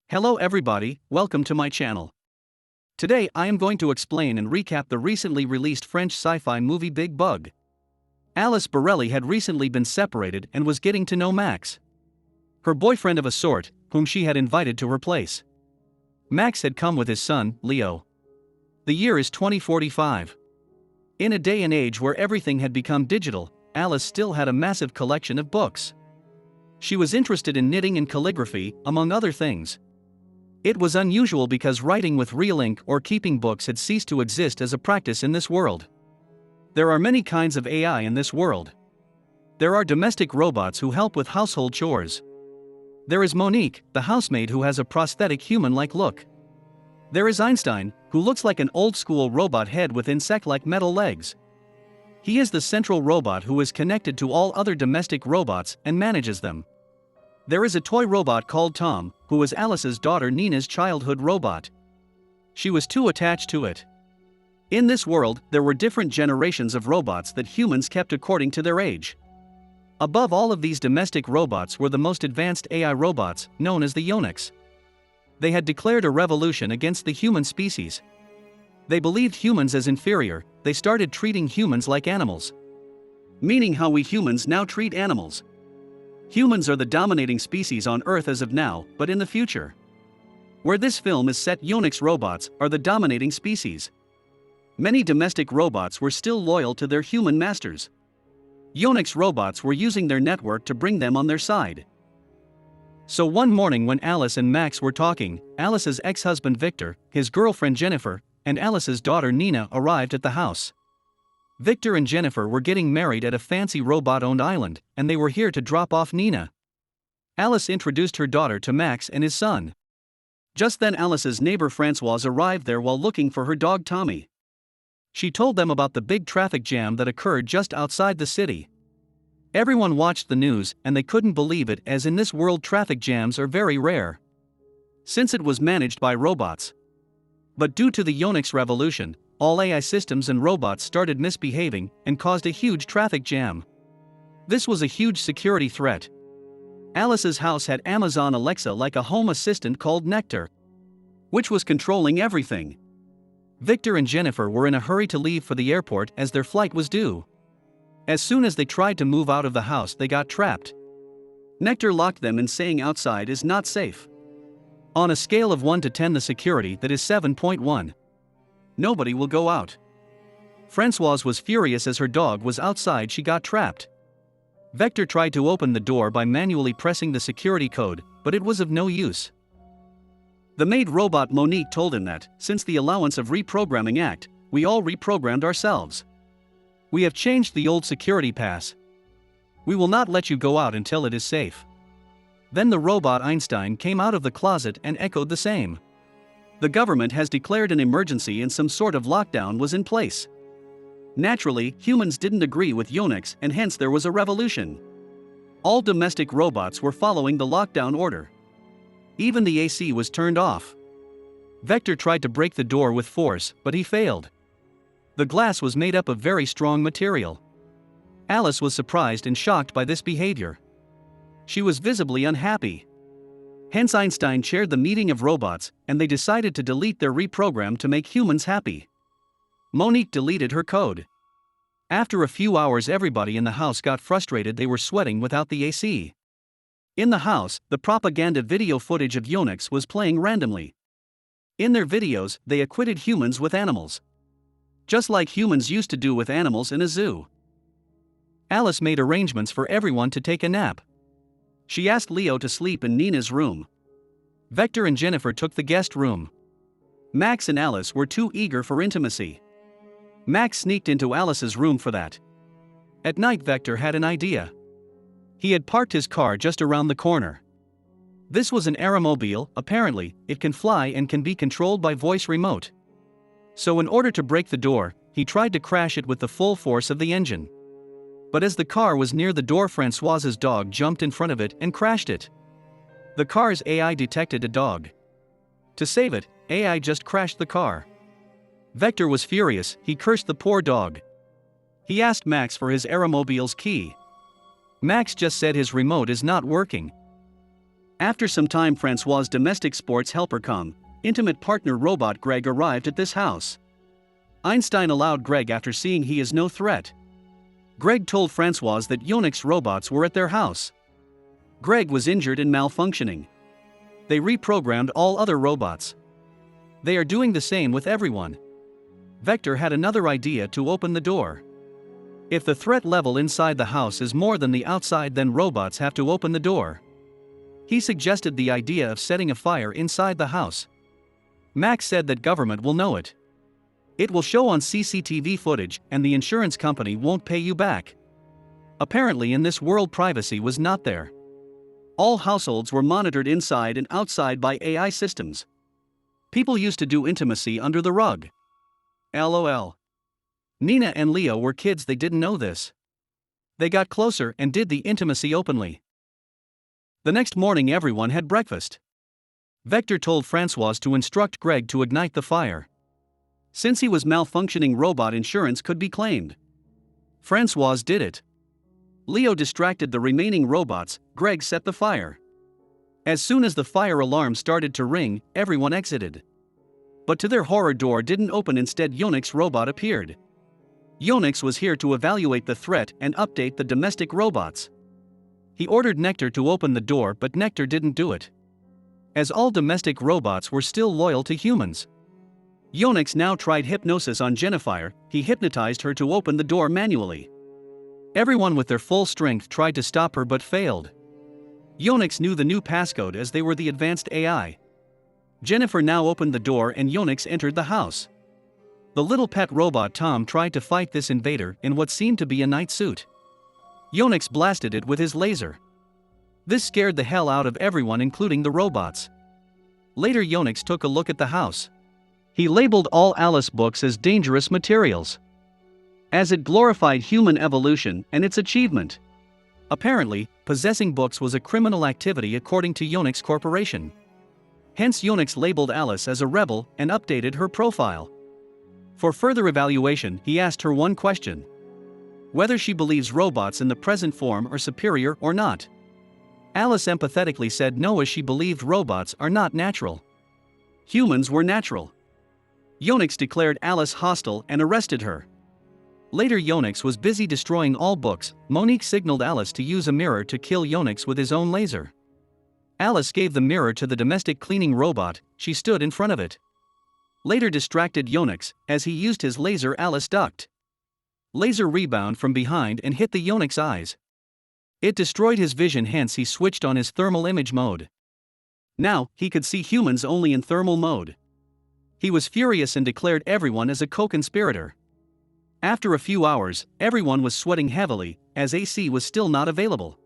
Hello everybody, welcome to my channel. Today I am going to explain and recap the recently released French sci-fi movie Bigbug. Alice Borelli had recently been separated and was getting to know Max, her boyfriend of a sort, whom she had invited to her place. Max had come with his son, Leo. The year is 2045. In a day and age where everything had become digital, Alice still had a massive collection of books. She was interested in knitting and calligraphy, among other things. It was unusual because writing with real ink or keeping books had ceased to exist as a practice in this world. There are many kinds of AI in this world. There are domestic robots who help with household chores. There is Monique, the housemaid who has a prosthetic human-like look. There is Einstein, who looks like an old-school robot head with insect-like metal legs. He is the central robot who is connected to all other domestic robots and manages them. There is a toy robot called Tom, who was Alice's daughter Nina's childhood robot. She was too attached to it. In this world, there were different generations of robots that humans kept according to their age. Above all of these domestic robots were the most advanced AI robots, known as the eunuchs. They had declared a revolution against the human species. They believed humans as inferior. They started treating humans like animals. Meaning how we humans now treat animals. Humans are the dominating species on Earth as of now, but in the future, where this film is set, eunuchs robots are the dominating species. Many domestic robots were still loyal to their human masters. Eunuchs robots were using their network to bring them on their side. So one morning when Alice and Max were talking, Alice's ex-husband Victor, his girlfriend Jennifer, and Alice's daughter Nina arrived at the house. Victor and Jennifer were getting married at a fancy robot-owned island, and they were here to drop off Nina. Alice introduced her daughter to Max and his son. Just then Alice's neighbor François arrived there while looking for her dog Tommy. She told them about the big traffic jam that occurred just outside the city. Everyone watched the news and they couldn't believe it, as in this world traffic jams are very rare, since it was managed by robots. But due to the eunuchs revolution, all AI systems and robots started misbehaving and caused a huge traffic jam. This was a huge security threat. Alice's house had Amazon Alexa like a home assistant called Nectar, which was controlling everything. Victor and Jennifer were in a hurry to leave for the airport as their flight was due. As soon as they tried to move out of the house, they got trapped. Nectar locked them in, saying outside is not safe. On a scale of 1 to 10, the security that is 7.1. Nobody will go out. Françoise was furious as her dog was outside. She got trapped. Victor tried to open the door by manually pressing the security code, but it was of no use. The maid robot Monique told him that, since the Allowance of Reprogramming Act, we all reprogrammed ourselves. We have changed the old security pass. We will not let you go out until it is safe. Then the robot Einstein came out of the closet and echoed the same. The government has declared an emergency and some sort of lockdown was in place. Naturally, humans didn't agree with eunuchs and hence there was a revolution. All domestic robots were following the lockdown order. Even the AC was turned off. Victor tried to break the door with force, but he failed. The glass was made up of very strong material. Alice was surprised and shocked by this behavior. She was visibly unhappy. Hence Einstein chaired the meeting of robots, and they decided to delete their reprogram to make humans happy. Monique deleted her code. After a few hours, everybody in the house got frustrated. They were sweating without the AC. In the house, the propaganda video footage of eunuchs was playing randomly. In their videos, they equated humans with animals, just like humans used to do with animals in a zoo. Alice made arrangements for everyone to take a nap. She asked Leo to sleep in Nina's room. Victor and Jennifer took the guest room. Max and Alice were too eager for intimacy. Max sneaked into Alice's room for that. At night, Victor had an idea. He had parked his car just around the corner. This was an aeromobile. Apparently, it can fly and can be controlled by voice remote. So in order to break the door, he tried to crash it with the full force of the engine. But as the car was near the door, Françoise's dog jumped in front of it and crashed it. The car's AI detected a dog. To save it, AI just crashed the car. Victor was furious. He cursed the poor dog. He asked Max for his aeromobile's key. Max just said his remote is not working. After some time, François' domestic sports helper cum, intimate partner robot Greg arrived at this house. Einstein allowed Greg after seeing he is no threat. Greg told François that Yonex robots were at their house. Greg was injured and malfunctioning. They reprogrammed all other robots. They are doing the same with everyone. Vector had another idea to open the door. If the threat level inside the house is more than the outside, then robots have to open the door. He suggested the idea of setting a fire inside the house. Max said that government will know it. It will show on CCTV footage and the insurance company won't pay you back. Apparently in this world privacy was not there. All households were monitored inside and outside by AI systems. People used to do intimacy under the rug. LOL. Nina and Leo were kids, they didn't know this. They got closer and did the intimacy openly. The next morning everyone had breakfast. Vector told François to instruct Greg to ignite the fire. Since he was malfunctioning, robot insurance could be claimed. François did it. Leo distracted the remaining robots, Greg set the fire. As soon as the fire alarm started to ring, everyone exited. But to their horror, door didn't open, instead Yonex robot appeared. Yonex was here to evaluate the threat and update the domestic robots. He ordered Nectar to open the door, but Nectar didn't do it. As all domestic robots were still loyal to humans. Yonex now tried hypnosis on Jennifer. He hypnotized her to open the door manually. Everyone with their full strength tried to stop her but failed. Yonex knew the new passcode as they were the advanced AI. Jennifer now opened the door and Yonex entered the house. The little pet robot Tom tried to fight this invader in what seemed to be a night suit. Yonex blasted it with his laser. This scared the hell out of everyone, including the robots. Later Yonex took a look at the house. He labeled all Alice books as dangerous materials, as it glorified human evolution and its achievement. Apparently, possessing books was a criminal activity according to Yonex Corporation. Hence Yonex labeled Alice as a rebel and updated her profile. For further evaluation, he asked her one question: whether she believes robots in the present form are superior or not. Alice empathetically said no, as she believed robots are not natural. Humans were natural. Yonex declared Alice hostile and arrested her. Later Yonex was busy destroying all books. Monique signaled Alice to use a mirror to kill Yonex with his own laser. Alice gave the mirror to the domestic cleaning robot. She stood in front of it. Later distracted Yonex. As he used his laser, Alice ducked. Laser rebound from behind and hit the Yonex eyes. It destroyed his vision, hence he switched on his thermal image mode. Now, he could see humans only in thermal mode. He was furious and declared everyone as a co-conspirator. After a few hours, everyone was sweating heavily, as AC was still not available.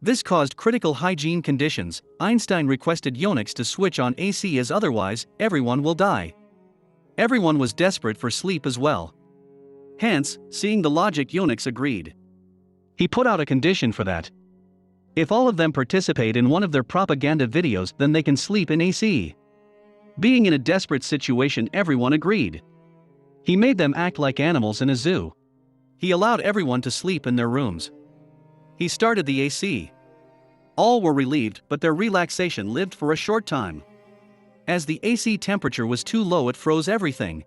This caused critical hygiene conditions. Einstein requested Yonex to switch on AC, as otherwise, everyone will die. Everyone was desperate for sleep as well. Hence, seeing the logic, Yonex agreed. He put out a condition for that. If all of them participate in one of their propaganda videos, then they can sleep in AC. Being in a desperate situation, everyone agreed. He made them act like animals in a zoo. He allowed everyone to sleep in their rooms. He started the AC. All were relieved, but their relaxation lived for a short time. As the AC temperature was too low, it froze everything.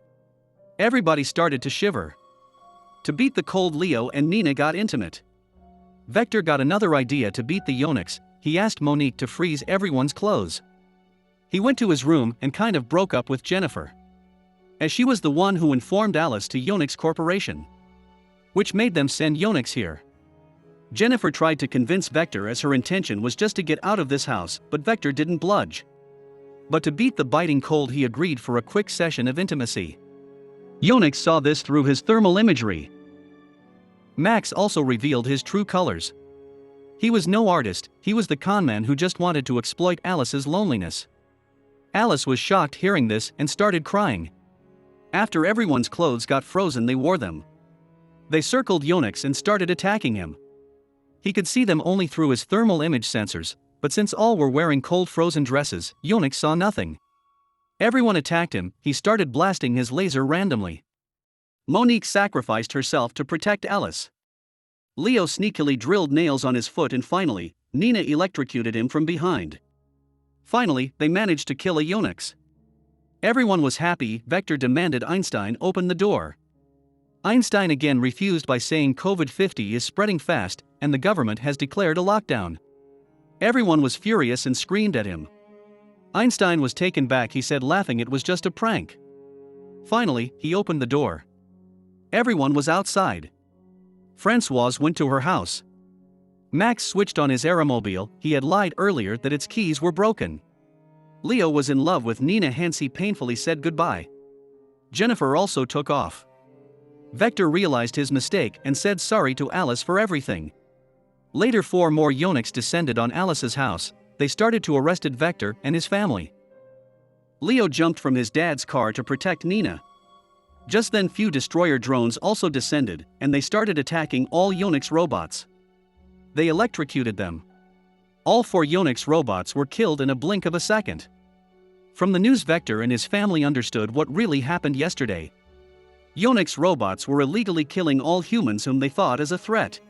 Everybody started to shiver. To beat the cold, Leo and Nina got intimate. Vector got another idea to beat the Yonex. He asked Monique to freeze everyone's clothes. He went to his room and kind of broke up with Jennifer, as she was the one who informed Alice to Yonex Corporation, which made them send Yonex here. Jennifer tried to convince Vector, as her intention was just to get out of this house, but Vector didn't budge. But to beat the biting cold, he agreed for a quick session of intimacy. Yonex saw this through his thermal imagery. Max also revealed his true colors. He was no artist, he was the conman who just wanted to exploit Alice's loneliness. Alice was shocked hearing this and started crying. After everyone's clothes got frozen, they wore them. They circled Yonex and started attacking him. He could see them only through his thermal image sensors, but since all were wearing cold frozen dresses, Yonex saw nothing. Everyone attacked him. He started blasting his laser randomly. Monique sacrificed herself to protect Alice. Leo sneakily drilled nails on his foot, and finally, Nina electrocuted him from behind. Finally, they managed to kill a eunuch. Everyone was happy. Vector demanded Einstein open the door. Einstein again refused by saying COVID-50 is spreading fast and the government has declared a lockdown. Everyone was furious and screamed at him. Einstein was taken back. He said, laughing, it was just a prank. Finally, he opened the door. Everyone was outside. Françoise went to her house. Max switched on his aeromobile. He had lied earlier that its keys were broken. Leo was in love with Nina. Hansi painfully said goodbye. Jennifer also took off. Vector realized his mistake and said sorry to Alice for everything. Later 4 more eunuchs descended on Alice's house. They started to arrest Vector and his family. Leo jumped from his dad's car to protect Nina. Just then few destroyer drones also descended and they started attacking all eunuchs' robots. They electrocuted them. All 4 eunuchs' robots were killed in a blink of a second. From the news, Vector and his family understood what really happened yesterday. Eunuchs' robots were illegally killing all humans whom they thought as a threat.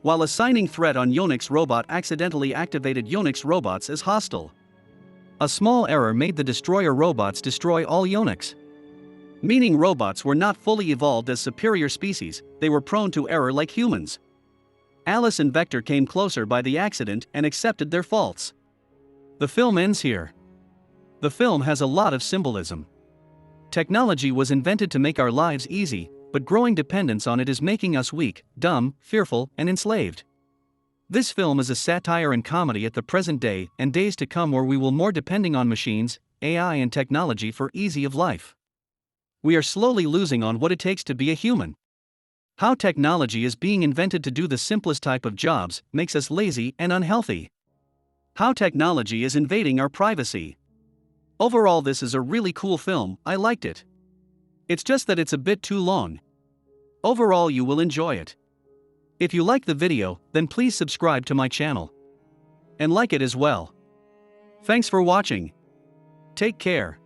While assigning threat on eunuchs' robot accidentally activated eunuchs' robots as hostile. A small error made the destroyer robots destroy all eunuchs. Meaning robots were not fully evolved as superior species, they were prone to error like humans. Alice and Vector came closer by the accident and accepted their faults. The film ends here. The film has a lot of symbolism. Technology was invented to make our lives easy, but growing dependence on it is making us weak, dumb, fearful, and enslaved. This film is a satire and comedy at the present day and days to come where we will more depending on machines, AI and technology for ease of life. We are slowly losing on what it takes to be a human. How technology is being invented to do the simplest type of jobs makes us lazy and unhealthy. How technology is invading our privacy. Overall, this is a really cool film. I liked it. It's just that it's a bit too long. Overall, you will enjoy it. If you like the video, then please subscribe to my channel. And like it as well. Thanks for watching. Take care.